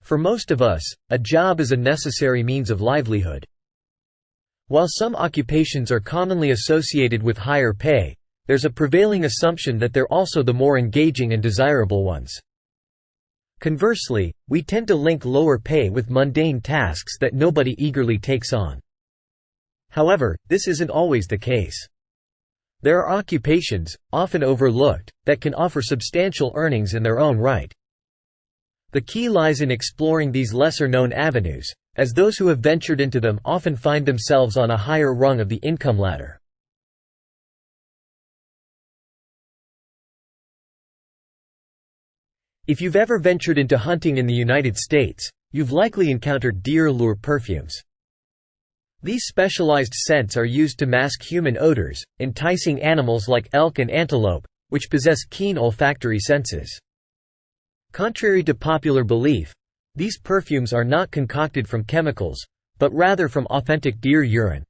For most of us, a job is a necessary means of livelihood. While some occupations are commonly associated with higher pay, there's a prevailing assumption that they're also the more engaging and desirable ones. Conversely, we tend to link lower pay with mundane tasks that nobody eagerly takes on. However, this isn't always the case. There are occupations, often overlooked, that can offer substantial earnings in their own right. The key lies in exploring these lesser-known avenues, as those who have ventured into them often find themselves on a higher rung of the income ladder. If you've ever ventured into hunting in the United States, you've likely encountered deer lure perfumes. These specialized scents are used to mask human odors, enticing animals like elk and antelope, which possess keen olfactory senses. Contrary to popular belief, these perfumes are not concocted from chemicals, but rather from authentic deer urine.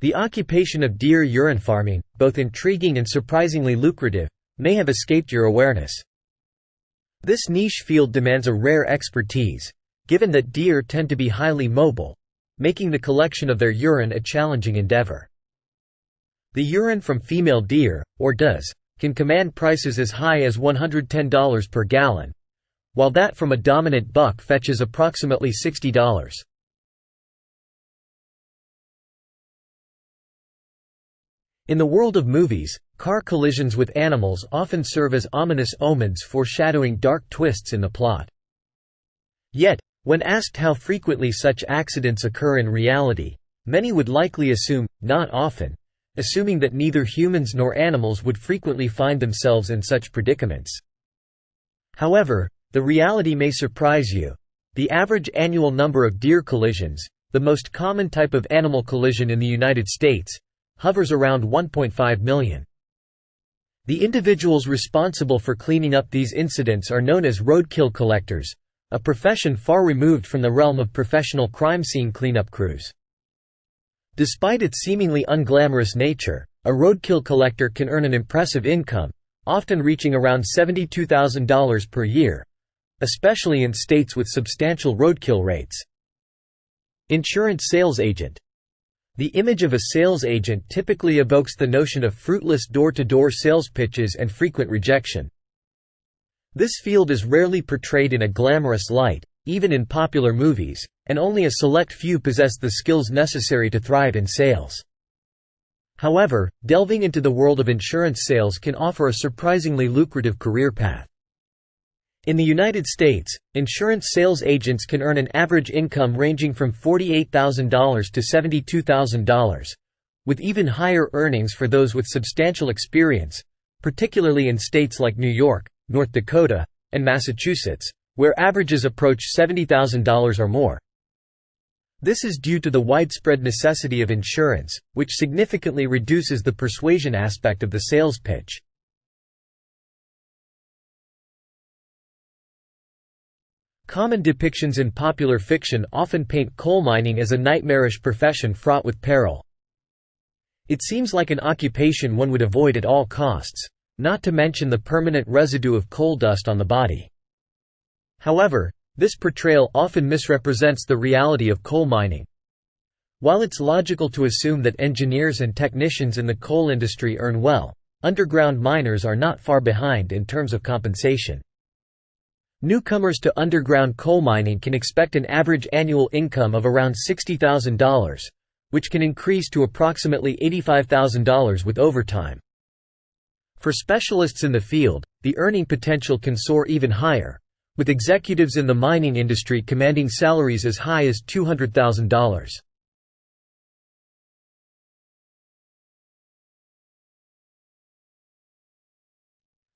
The occupation of deer urine farming, both intriguing and surprisingly lucrative, may have escaped your awareness. This niche field demands a rare expertise, given that deer tend to be highly mobile, making the collection of their urine a challenging endeavor. The urine from female deer, or does, can command prices as high as $110 per gallon, while that from a dominant buck fetches approximately $60. In the world of movies, car collisions with animals often serve as ominous omens foreshadowing dark twists in the plot. Yet, when asked how frequently such accidents occur in reality, many would likely assume, not often, assuming that neither humans nor animals would frequently find themselves in such predicaments. However, the reality may surprise you. The average annual number of deer collisions, the most common type of animal collision in the United States, hovers around 1.5 million. The individuals responsible for cleaning up these incidents are known as roadkill collectors, a profession far removed from the realm of professional crime scene cleanup crews. Despite its seemingly unglamorous nature, a roadkill collector can earn an impressive income, often reaching around $72,000 per year, especially in states with substantial roadkill rates. Insurance sales agent. The image of a sales agent typically evokes the notion of fruitless door-to-door sales pitches and frequent rejection. This field is rarely portrayed in a glamorous light, even in popular movies, and only a select few possess the skills necessary to thrive in sales. However, delving into the world of insurance sales can offer a surprisingly lucrative career path. In the United States, insurance sales agents can earn an average income ranging from $48,000 to $72,000, with even higher earnings for those with substantial experience, particularly in states like New York, North Dakota, and Massachusetts, where averages approach $70,000 or more. This is due to the widespread necessity of insurance, which significantly reduces the persuasion aspect of the sales pitch. Common depictions in popular fiction often paint coal mining as a nightmarish profession fraught with peril. It seems like an occupation one would avoid at all costs, not to mention the permanent residue of coal dust on the body. However, this portrayal often misrepresents the reality of coal mining. While it's logical to assume that engineers and technicians in the coal industry earn well, underground miners are not far behind in terms of compensation. Newcomers to underground coal mining can expect an average annual income of around $60,000, which can increase to approximately $85,000 with overtime. For specialists in the field, the earning potential can soar even higher, with executives in the mining industry commanding salaries as high as $200,000.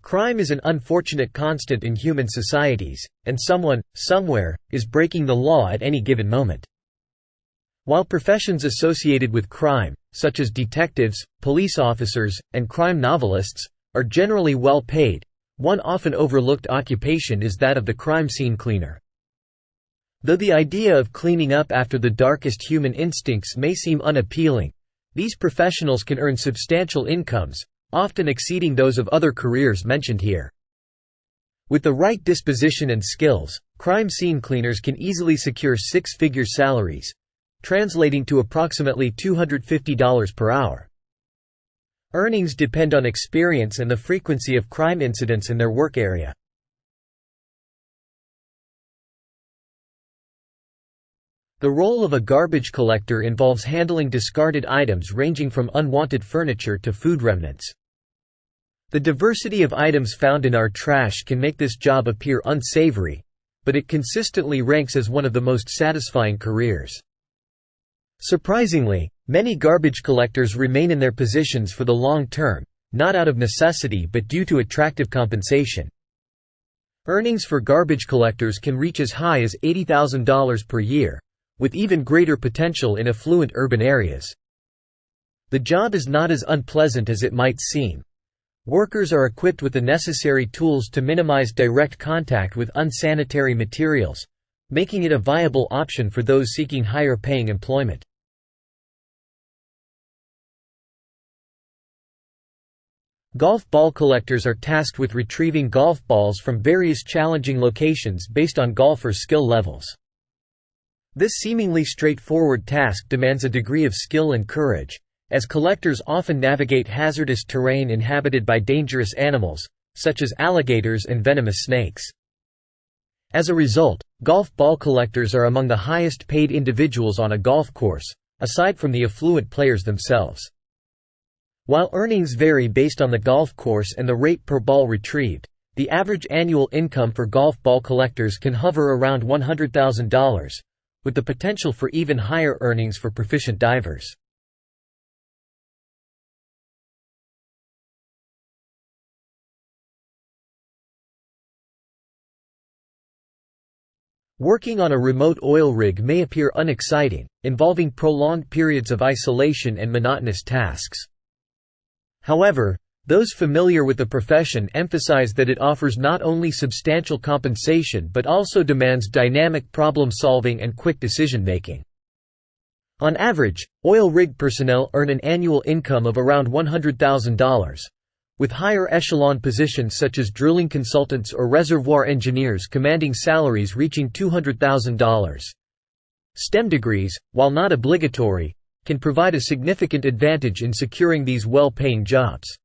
Crime is an unfortunate constant in human societies, and someone, somewhere, is breaking the law at any given moment. While professions associated with crime, such as detectives, police officers, and crime novelists, are generally well paid, one often overlooked occupation is that of the crime scene cleaner. Though the idea of cleaning up after the darkest human instincts may seem unappealing, these professionals can earn substantial incomes, often exceeding those of other careers mentioned here. With the right disposition and skills, crime scene cleaners can easily secure six-figure salaries, translating to approximately $250 per hour. Earnings depend on experience and the frequency of crime incidents in their work area. The role of a garbage collector involves handling discarded items ranging from unwanted furniture to food remnants. The diversity of items found in our trash can make this job appear unsavory, but it consistently ranks as one of the most satisfying careers. Surprisingly, many garbage collectors remain in their positions for the long term, not out of necessity but due to attractive compensation. Earnings for garbage collectors can reach as high as $80,000 per year, with even greater potential in affluent urban areas. The job is not as unpleasant as it might seem. Workers are equipped with the necessary tools to minimize direct contact with unsanitary materials, making it a viable option for those seeking higher-paying employment. Golf ball collectors are tasked with retrieving golf balls from various challenging locations based on golfers' skill levels. This seemingly straightforward task demands a degree of skill and courage, as collectors often navigate hazardous terrain inhabited by dangerous animals, such as alligators and venomous snakes. As a result, golf ball collectors are among the highest paid individuals on a golf course, aside from the affluent players themselves. While earnings vary based on the golf course and the rate per ball retrieved, the average annual income for golf ball collectors can hover around $100,000, with the potential for even higher earnings for proficient divers. Working on a remote oil rig may appear unexciting, involving prolonged periods of isolation and monotonous tasks. However, those familiar with the profession emphasize that it offers not only substantial compensation but also demands dynamic problem-solving and quick decision-making. On average, oil rig personnel earn an annual income of around $100,000, with higher echelon positions such as drilling consultants or reservoir engineers commanding salaries reaching $200,000. STEM degrees, while not obligatory, can provide a significant advantage in securing these well-paying jobs.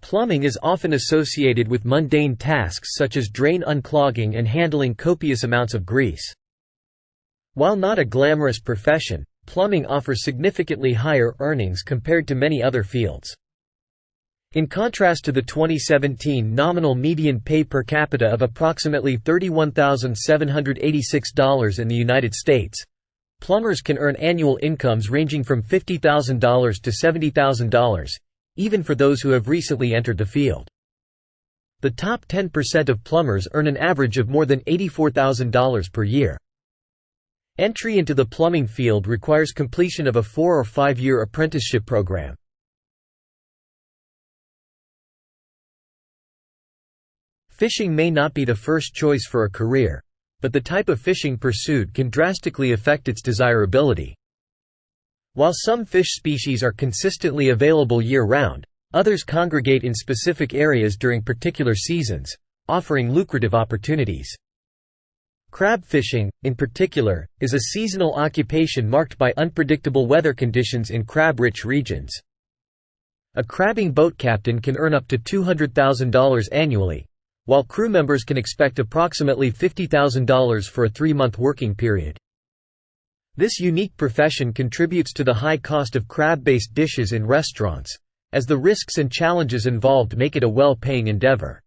Plumbing is often associated with mundane tasks such as drain unclogging and handling copious amounts of grease. While not a glamorous profession, plumbing offers significantly higher earnings compared to many other fields. In contrast to the 2017 nominal median pay per capita of approximately $31,786 in the United States, plumbers can earn annual incomes ranging from $50,000 to $70,000, even for those who have recently entered the field. The top 10% of plumbers earn an average of more than $84,000 per year. Entry into the plumbing field requires completion of a 4 or 5 year apprenticeship program. Fishing may not be the first choice for a career, but the type of fishing pursued can drastically affect its desirability. While some fish species are consistently available year-round, others congregate in specific areas during particular seasons, offering lucrative opportunities. Crab fishing, in particular, is a seasonal occupation marked by unpredictable weather conditions in crab-rich regions. A crabbing boat captain can earn up to $200,000 annually, while crew members can expect approximately $50,000 for a 3-month working period. This unique profession contributes to the high cost of crab-based dishes in restaurants, as the risks and challenges involved make it a well-paying endeavor.